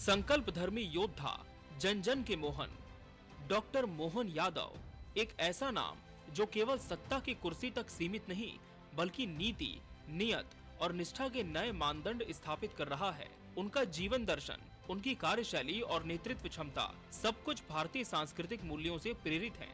संकल्प धर्मी योद्धा, जन जन के मोहन, डॉक्टर मोहन यादव एक ऐसा नाम जो केवल सत्ता की कुर्सी तक सीमित नहीं बल्कि नीति, नियत और निष्ठा के नए मानदंड स्थापित कर रहा है। उनका जीवन दर्शन, उनकी कार्यशैली और नेतृत्व क्षमता सब कुछ भारतीय सांस्कृतिक मूल्यों से प्रेरित है।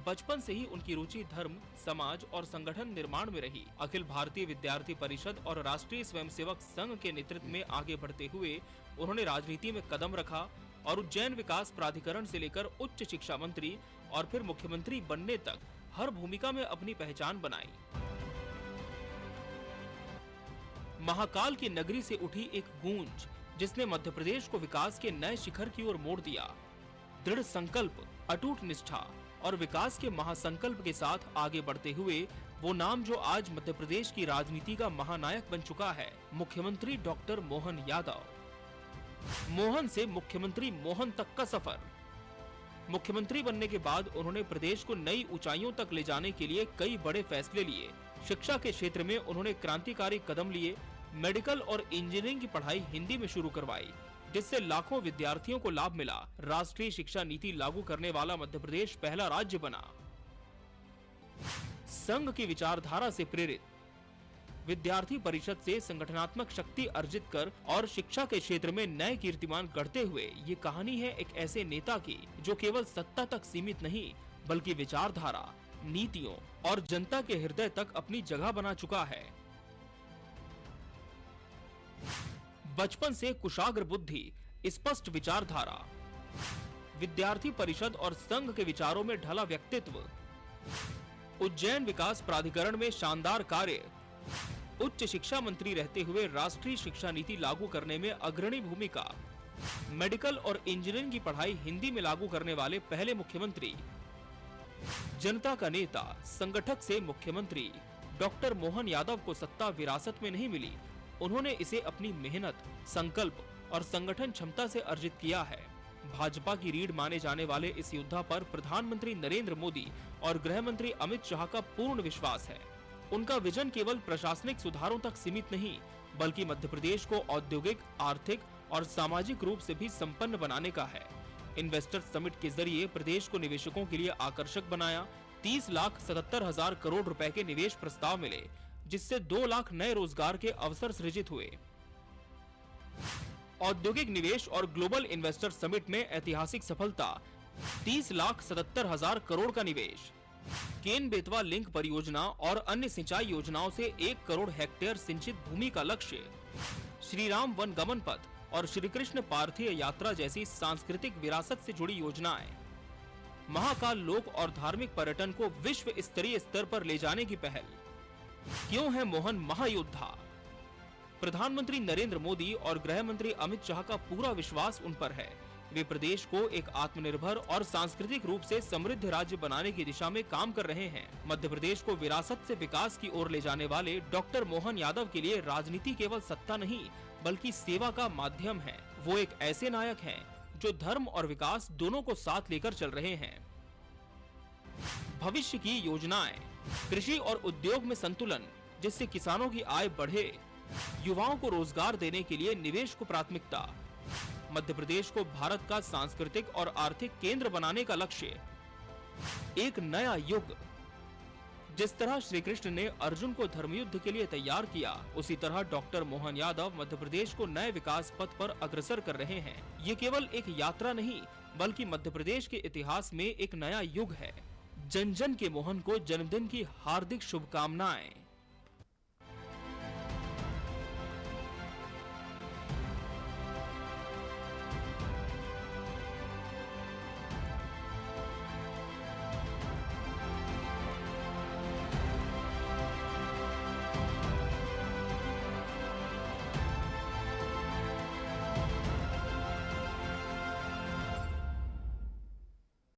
बचपन से ही उनकी रुचि धर्म, समाज और संगठन निर्माण में रही। अखिल भारतीय विद्यार्थी परिषद और राष्ट्रीय स्वयंसेवक संघ के नेतृत्व में आगे बढ़ते हुए उन्होंने राजनीति में कदम रखा और उज्जैन विकास प्राधिकरण से लेकर उच्च शिक्षा मंत्री और फिर मुख्यमंत्री बनने तक हर भूमिका में अपनी पहचान बनाई। महाकाल की नगरी से उठी एक गूंज जिसने मध्य प्रदेश को विकास के नए शिखर की ओर मोड़ दिया। दृढ़ संकल्प, अटूट निष्ठा और विकास के महासंकल्प के साथ आगे बढ़ते हुए वो नाम जो आज मध्य प्रदेश की राजनीति का महानायक बन चुका है, मुख्यमंत्री डॉक्टर मोहन यादव। मोहन से मुख्यमंत्री मोहन तक का सफर। मुख्यमंत्री बनने के बाद उन्होंने प्रदेश को नई ऊंचाइयों तक ले जाने के लिए कई बड़े फैसले लिए। शिक्षा के क्षेत्र में उन्होंने क्रांतिकारी कदम लिए। मेडिकल और इंजीनियरिंग की पढ़ाई हिंदी में शुरू करवाई, जिससे लाखों विद्यार्थियों को लाभ मिला। राष्ट्रीय शिक्षा नीति लागू करने वाला मध्य प्रदेश पहला राज्य बना। संघ की विचारधारा से प्रेरित विद्यार्थी परिषद से संगठनात्मक शक्ति अर्जित कर और शिक्षा के क्षेत्र में नए कीर्तिमान गढ़ते हुए ये कहानी है एक ऐसे नेता की जो केवल सत्ता तक सीमित नहीं बल्कि विचारधारा, नीतियों और जनता के हृदय तक अपनी जगह बना चुका है। बचपन से कुशाग्र बुद्धि, स्पष्ट विचारधारा, विद्यार्थी परिषद और संघ के विचारों में ढला व्यक्तित्व, उज्जैन विकास प्राधिकरण में शानदार कार्य, उच्च शिक्षा मंत्री रहते हुए राष्ट्रीय शिक्षा नीति लागू करने में अग्रणी भूमिका, मेडिकल और इंजीनियरिंग की पढ़ाई हिंदी में लागू करने वाले पहले मुख्यमंत्री, जनता का नेता, संगठक से मुख्यमंत्री। डॉक्टर मोहन यादव को सत्ता विरासत में नहीं मिली, उन्होंने इसे अपनी मेहनत, संकल्प और संगठन क्षमता से अर्जित किया है। भाजपा की रीढ़ माने जाने वाले इस योद्धा पर प्रधानमंत्री नरेंद्र मोदी और गृह मंत्री अमित शाह का पूर्ण विश्वास है। उनका विजन केवल प्रशासनिक सुधारों तक सीमित नहीं बल्कि मध्य प्रदेश को औद्योगिक, आर्थिक और सामाजिक रूप से भी संपन्न बनाने का है। इन्वेस्टर समिट के जरिए प्रदेश को निवेशकों के लिए आकर्षक बनाया। 30,77,000 करोड़ रुपए के निवेश प्रस्ताव मिले, जिससे 2 लाख नए रोजगार के अवसर सृजित हुए। औद्योगिक निवेश और ग्लोबल इन्वेस्टर समिट में ऐतिहासिक सफलता, 30,77,000 करोड़ का निवेश। केन बेतवा लिंक परियोजना और अन्य सिंचाई योजनाओं से 1 करोड़ हेक्टेयर सिंचित भूमि का लक्ष्य। श्री राम वन गमन पथ और श्री कृष्ण पार्थिव यात्रा जैसी सांस्कृतिक विरासत से जुड़ी योजनाएं। महाकाल लोक और धार्मिक पर्यटन को विश्व स्तरीय स्तर पर ले जाने की पहल। क्यों है मोहन महायोद्धा? प्रधानमंत्री नरेंद्र मोदी और गृह मंत्री अमित शाह का पूरा विश्वास उन पर है। वे प्रदेश को एक आत्मनिर्भर और सांस्कृतिक रूप से समृद्ध राज्य बनाने की दिशा में काम कर रहे हैं। मध्य प्रदेश को विरासत से विकास की ओर ले जाने वाले डॉक्टर मोहन यादव के लिए राजनीति केवल सत्ता नहीं बल्कि सेवा का माध्यम है। वो एक ऐसे नायक हैं जो धर्म और विकास दोनों को साथ लेकर चल रहे हैं। भविष्य की योजनाएं, कृषि और उद्योग में संतुलन जिससे किसानों की आय बढ़े, युवाओं को रोजगार देने के लिए निवेश को प्राथमिकता, मध्य प्रदेश को भारत का सांस्कृतिक और आर्थिक केंद्र बनाने का लक्ष्य, एक नया युग। जिस तरह श्री कृष्ण ने अर्जुन को धर्मयुद्ध के लिए तैयार किया, उसी तरह डॉक्टर मोहन यादव मध्य प्रदेश को नए विकास पथ पर अग्रसर कर रहे हैं। ये केवल एक यात्रा नहीं बल्कि मध्य प्रदेश के इतिहास में एक नया युग है। जन जन के मोहन को जन्मदिन की हार्दिक शुभकामनाएं।